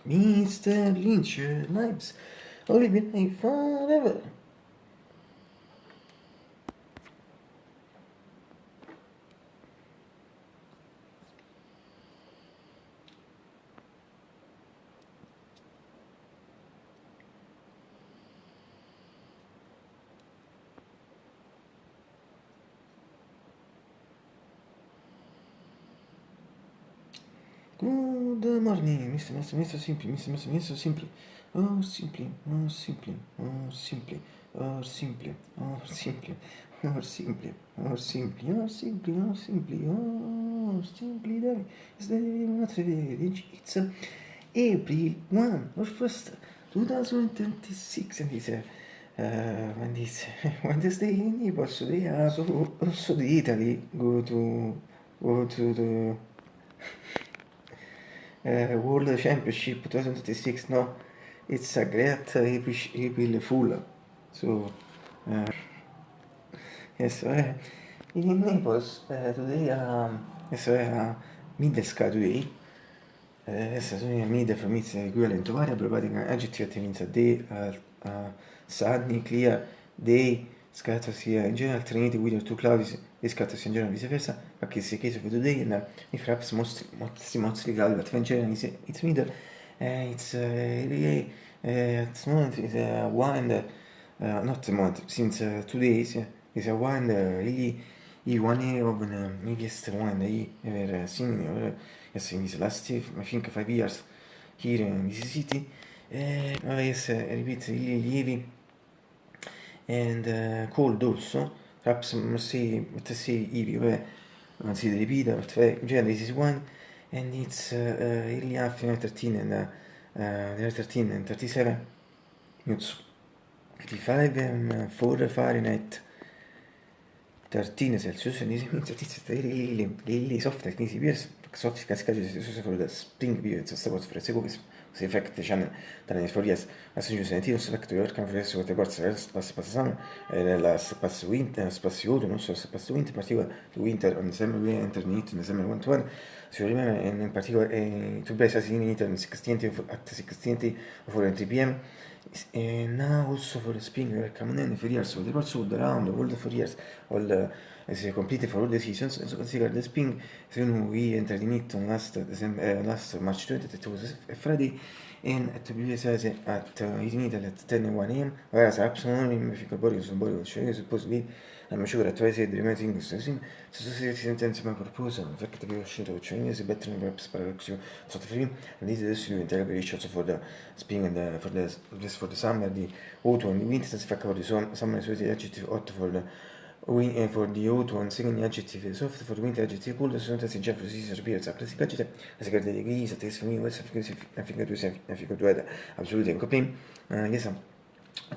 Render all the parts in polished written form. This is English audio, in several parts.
Mr. Lynch lives will be live forever. Good morning, Mr. Simply, Mr. Simply. Oh, simply, oh, simply, oh, simply, oh, simply, oh, simply, oh, simply, oh, simply, oh, simply, oh, simply, oh, simply, dai, it's it's April 1 or 1st, 2026, and it's when this Wednesday in Naples, they are also the Italy go to the World Championship 2026. No, it's a great April Fool. So, yes, in Naples today, yes, Midwest today. Yes, so mid from its equivalent to variable, but adjective means a day, sunny, clear, day, scatters in general, alternating with or two clouds, they scatters in general, vice versa, but it's the case of today, and if perhaps mostly cloudy, but in general it's middle, it's really, at the moment it's a wind, not the moment, since 2 days, it's a wind really, one of the biggest wind I ever seen, yes, in this last, I think, 5 years here in this city. Yes, repeat, really heavy and cold also. Perhaps let's say heavy, not see the repeat, but generally this is one, and it's really half 13 and 13 and 37 minutes 85 and 4 Fahrenheit 13 Celsius, and this means that it's really soft, like easy beers. Soft cascades for the spring beer, it's a support for the second effect channel than is for yes. As you say, it's effect to work for yes, what the parts last past summer, last winter, past autumn, also past winter, particular winter on summer we internet in the summer 1 to 1. So you remember, and in particular, to base as in it on 16 at 16 for 3 p.m. And now also for the spring we are coming in for years, so the parts of the round all the 4 years, all as completed for all the seasons, and so consider the spring, so we entered in it on last March 20th, it was a Friday, and at the previous at in Italy at 10 and 1 a.m. Whereas absolutely ما في كبار يصبروا شيء supposedly I'm sure at twice the remaining things so si sentence my proposal the fact that we should have Chinese better than perhaps paradoxio sort of free and this is diventerebbe also for the spring and for the summer the autumn and the winter senza fa cavolo summer is adjective hot for the for the autumn second adjective soft for the winter adjective cool sono tanti già così si sapere sa classica agita la segreta di grisa test for me what's a figure to absolutely in copy yes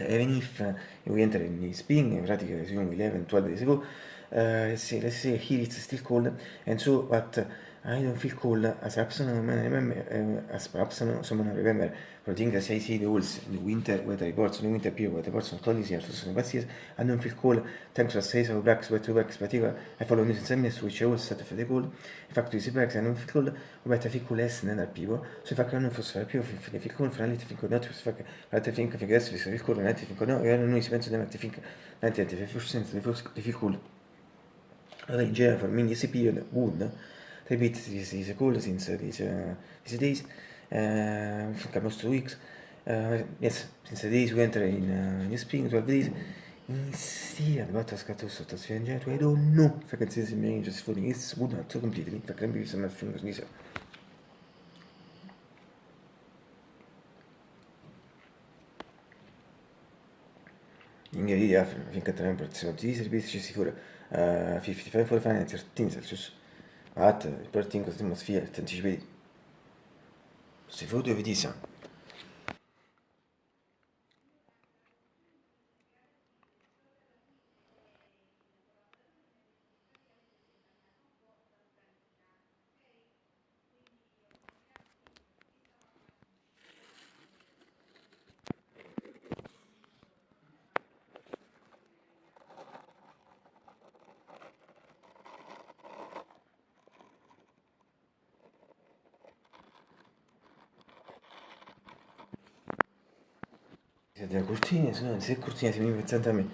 even if we enter in the spring, in pratica, 11, 12 days ago, let's say here it's still cold, and so, but I don't feel cold as perhaps someone remember, as perhaps someone remember, for the thing as I see the rules in the winter weather reports, in the winter period, weather reports on all these years, so past years, I don't feel cold, thanks to a series of blacks, wet to works, particular, I follow news and seminars, which I always set for the cold, in fact, you see blacks, I don't feel cold, but I feel cool less than other people, so if I can't fosse più, feel cold, for a little feel cold, not to fuck, but I think if I guess, if I feel cold, and I think, no, I don't know, si penso di think, 95% di feel cold. In general, for me, this period would repeat this cool since these days, for most 2 weeks. Yes, since the days we enter in the spring, 12 days. Instead, what has got also to change, I don't know if I can see the main just for me. It's would not to completely. In fact, let me use some fingers. In India, I think at the temperature of this is just for 55 for Fahrenheit 13 Celsius. At per tinko atmosfera, tanti se foto vedi sa. delle cortine, se no, se cortine si mi pensate a me,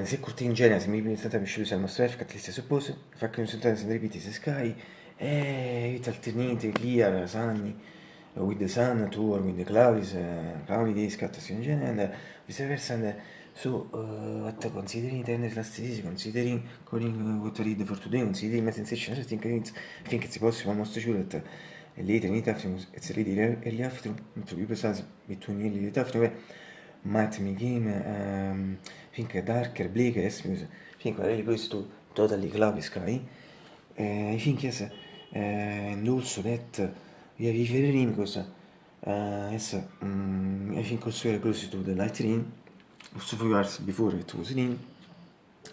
se cortine in genere, se mi pensate a me, scegliere il nostro F, che ti suppose, fa che non sentate se ne ripeti se Sky, it alternate, clear, sunny, with the sun, tour, with the clouds, cloudy days, scattasi in genere, and viceversa, and so, what considering the elasticity, considering calling what to read for today, considering my sensation, I think it's possible, almost sure that late and late afternoon, it's really early afternoon, to be precise, between early and late afternoon, might became think darker, bleaker, yes, music. I think really goes to totally cloudy sky. I think yes, and also that we have very rain because yes, I think also very close to the light rain. Also few hours before it was rain.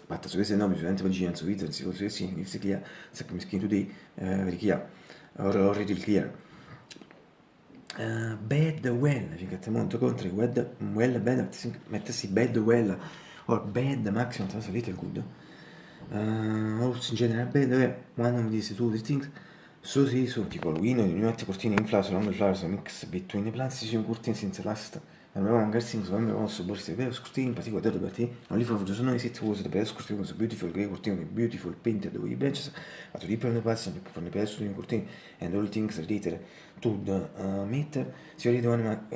But so questo nome sicuramente pagina su Twitter, si può dire sì, if clear, se come skin today, very clear, or already clear. Bad well, finché te molto contro well bad, mettersi bad well or bad maximum that's a little good. Also in general bad one of these two things. So sì, so tipo Halloween, you know, cortine in flowers, long flowers, mix between the plants, si sono cortine senza last. Avevamo magari things, avevamo also borsi di cortine, in particolare da perché non li fa for sono sit was the best cortine was beautiful grey cortine, beautiful painted with branches, but to deepen the pass and for the best cortine and all things related to the meter. Si vede una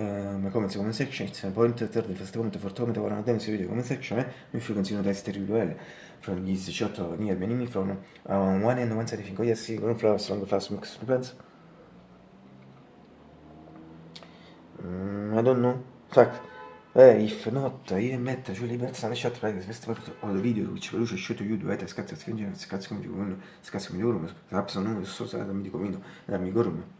comment section, it's a point third the first comment for comment one of them si vede comment section, if you consider that terrible from this shot of near enemy from one and one side think oh yes, long flowers, long flowers mix plants. I don't know. Fact. If not, even better, Julie Betts and shot like this part of the video which produce shoot you do it, scazzo spingere, scazzo come dico uno, scazzo come dico uno, scazzo non so se mi dico uno, mi gormo.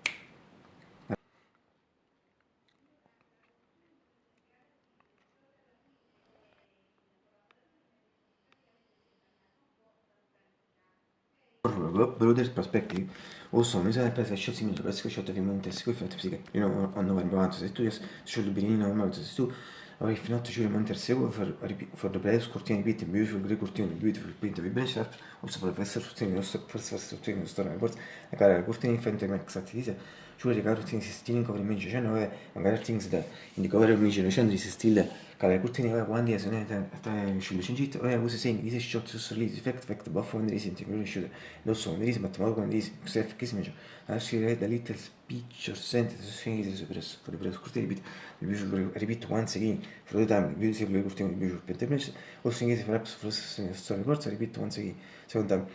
Brothers perspective also mi sa pensa scelsi meglio per screenshot di monte sicuro fatto psiche io non hanno vanno se tu scelto benino ma se tu or if not sure monte sicuro for the place cortine bit beautiful grey cortine beautiful print vi ben sharp also for the first cortine nostro first cortine storia report la cara cortine infante max attività cioè le cortine si stilin cover image cioè no magari things da in the cover image recently si stile cara cortine quando è se ne sta uscito cingit usa segni di shot su release effect buff when release integrate shoot lo so when release ma quando release se che si meglio adesso read a little speech or sentence things for the press cortine bit repeat once again for the time beautiful cortine beautiful pentameter also in case perhaps for story reports repeat once again second time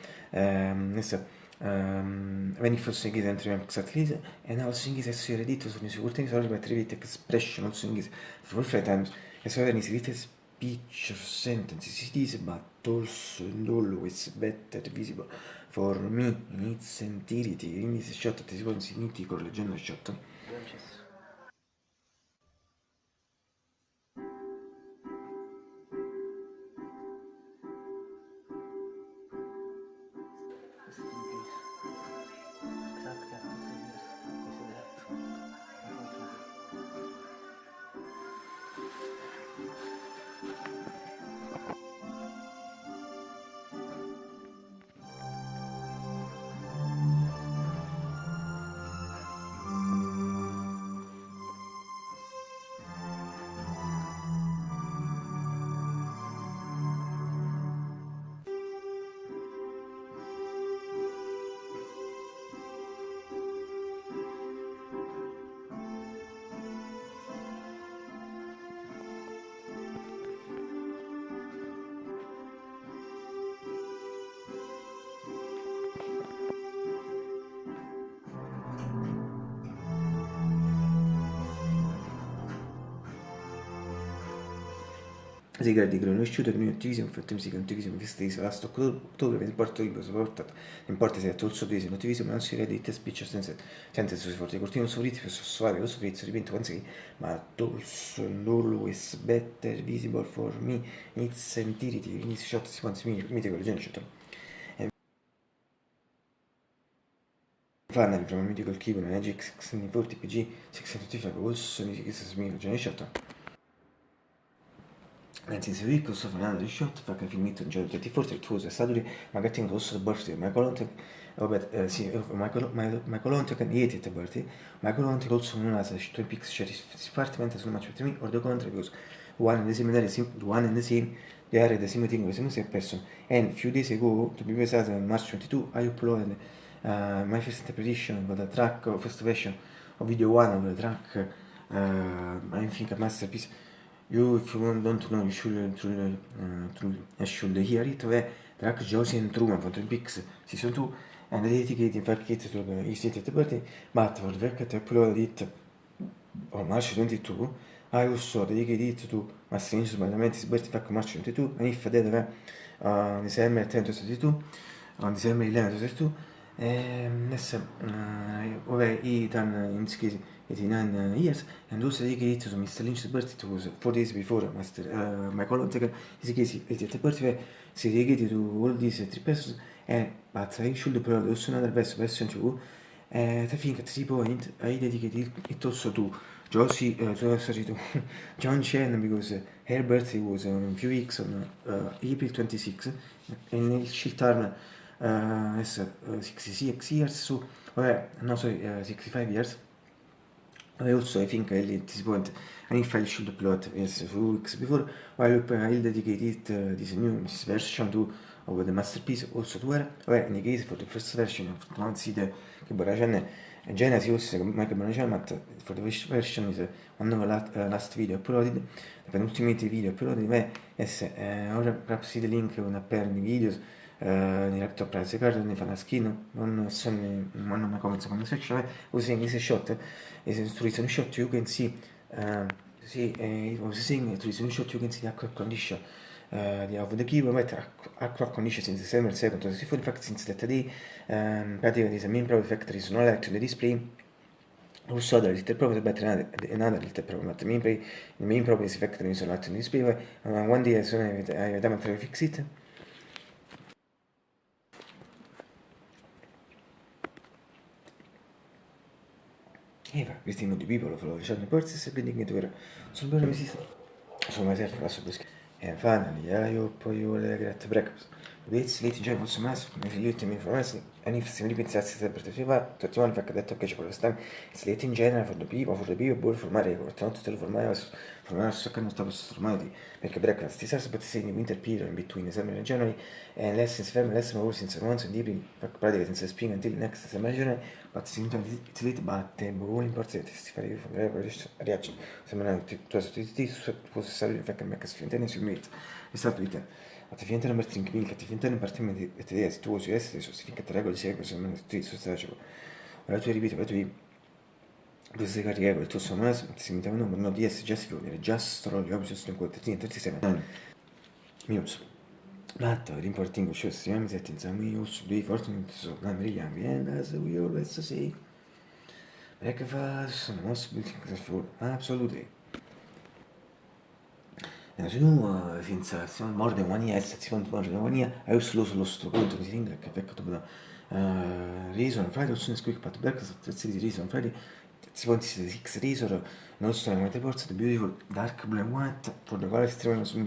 nessa when it first thing is entering exactly and now thing is as reddito sono sicuro che sono per repeat expression also in case for five times e so when is little speech or sentences it is but also and always better visible for me in its entirety in this shot ti si può insigniti con leggendo shot. Si gradi conosciuto che noi attivismo, fatto musica attivismo che stessa last ottobre per il porto libro supportato in porta si è tutto sudese attivismo non si redi te spiccia senza suoi forti cortino sovriti per sossuare lo sovrito ripeto once again ma also always better visible for me its entirety in its shot si quanti miti con le gente shot fanno il primo mythical keyboard Magic 640 PG 625 also music is smil generation anzi se vi questo finale di shot fa che finito in giro 34 it was a Saturday magari tengo also the birthday of Michael Ontek vabbè sì Michael Ontek and 80th birthday Michael Ontek also known as Twin Peaks Sheriff Department as much with me or the country because one and the same, one and the same, they are the same thing, the same person. And few days ago, to be precise, on March 22, I uploaded my first interpretation of the track, first version of video one of the track, I think a masterpiece. You, if you don't know, you should hear it. The track Josie and Truman for Twin Peaks season 2, and dedicated in fact to the East 30, but for the fact that I uploaded it on March 22, I also dedicated it to my strange Spider-Man's birthday back on March 22, and if I did on December 10, 2022, on December 11, 2022, over he done in this case 89 years, and also dedicated to Mr. Lynch's birthday. It was 4 days before Michael Hunter, his case 80th birthday, so dedicated to all these 3 persons, but I should upload also another version too. I think at this point I dedicated it also to Josie, to John Chen, because her birthday was in a few weeks on April 26, and she'll turn 66 years, so, no, sorry, 65 years. Also, I think at this point, and if I should upload a few weeks before, I'll dedicate it, this version to of the masterpiece also to her. In the case for the first version of non si che Boracen Genesis also Michael Boracen, but for the first version is one of the last video uploaded, the penultimate video uploaded, yes, or perhaps see the link on appear in the videos, nel laptop price card, ne fa una skin, non send one of my comments on the section, using this shot, is to reason shot, you can see, it was saying to reason shot, you can see the actual condition of the keyboard, actual condition since December 2nd, 2024, in fact, since that day, practically the main problem factory is not to the display. Also, the little problem, but another little problem, but the main problem is the factory is not in the display. One day, as soon as I try to fix it. Eva, questi molti people follow the channel purchase building it were sono bene resistere. Sono myself la sub. And finally, I hope you will get breakfast. It's late in June, also mass, if you me for us, and if somebody pensasse sempre per 31 fa che ha detto che c'è questa it's late in general for the people both for my record, not to for my so che non stavo formati, perché breakfast is also but say in the winter period in between December and January, and lessons firm lesson more since once and April, practically since spring until next December January, but sometimes it's late, but all important is to fare for the reaction. Sembra che tu possa salire fa che me che sfintene sul meet. È stato di te. Attività number 3 milk, attività number 3 ETS, tu usi essere, significa che regole segue, se non ti sostanziale. Ora tu ripeti, poi tu queste cariche, il tuo sommato, si metteva un numero di S, già si vuole, già strolli, oggi sono in 37 minuti. But the important thing is that in some way also be fortunate, so I'm really young, and as we always say, breakfast is the most beautiful thing for absolutely. Se nu finns more than 1 year, se more than 1 year, I also lose lo strumento di Ring che peccato da reason Friday, also in quick but back to the reason Friday. Si può dire 6 reason, non sono veramente forza, the beautiful dark blue and white, for the quale si trovano su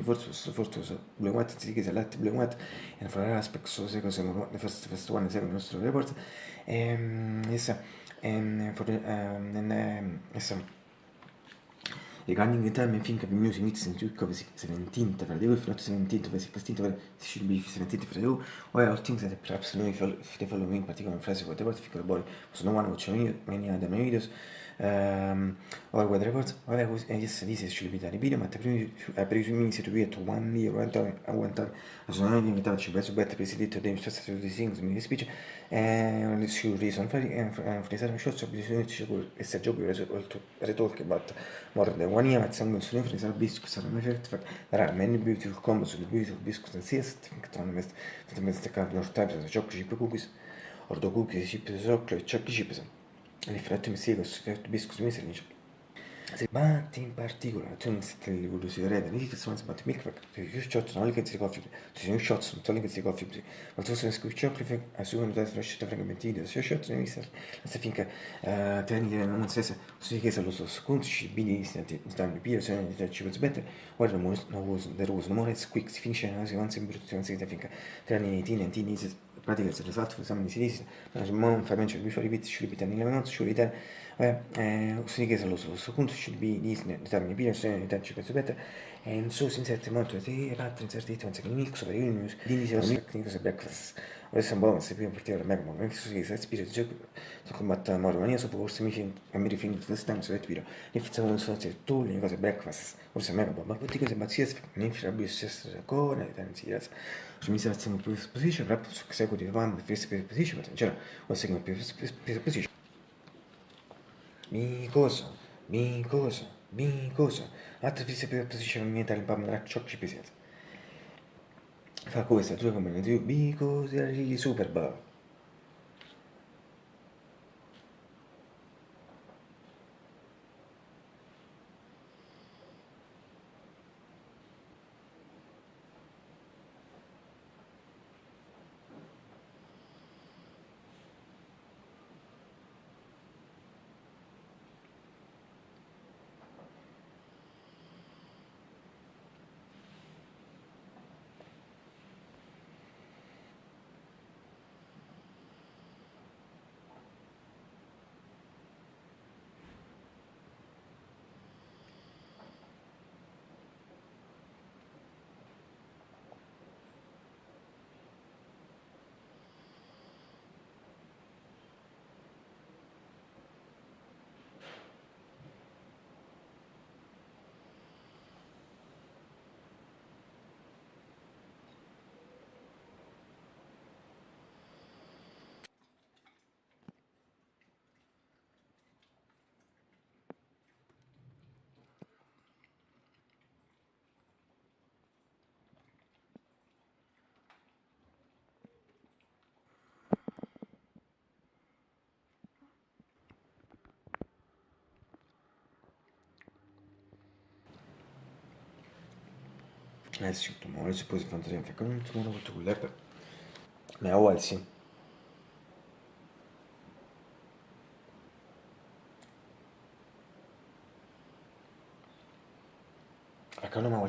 forse blue and white, si chiede light blue and white, and for aspects so se cose the first one, second nostro report, essa, for the, essa, regarding the time, I think I've been using it since 17th of the if not 17th of the 16th, it should be 17th of the year. Well, things that perhaps if they follow me in particular phrase, whatever, difficult body, so no one watch many other videos, or weather reports, yes, this should be done in video, but I presume it to be at 1 year, one time, as non invitato ci penso better presidente dei stessi tutti things in speech, and su reason for the certain shots of business is a job to talk about more than 1 year, but some soon for the biscuits are my favorite fact. There are many beautiful combos with beautiful biscuits and seeds, I think the best kind of types of chocolate chip cookies, or the cookies chip chocolate chips. And if not, mistakes, biscuits, misery. But in particular, things that you would see red and if ones but milk, you shots only get the coffee, to new shots, not only get the coffee, but also scoop chocolate, assume that fresh fragmented, so shots and mister. As I think, 10 non says, so he gets a lot of school, she be time to be, so that she was better, or there was no more quick finishing as once in Britain, I think, 18 and teen is practically the result for some diseases, as mom financial before repeat should be 10 11 should be there. So he gets a lot of school, should be these determined periods, and that she gets better. En så syns molto di Patrick insertit che Nix per il news di iniziare un tecnico se breakfast. Adesso un po' se più partire me come non so se spirito gioco so combattere moro mania so forse mi rifindo tutto stanno so respiro e fizza un so se tu le cose breakfast forse me ma tutti cose bazzie mi fa più stesso con e tanti ras so mi sa più position rap so che seguo di van per position cioè o seguo più position mi cosa mi cosa mi cosa altre fisse per position mi metà l'impamma da ciò ci pesate fa questa tu come ne dico because they're really super bravo. Sì, ma adesso poi si fanno sempre con un tuo nuovo tool, ma أول sì. Acá no me ha vuelto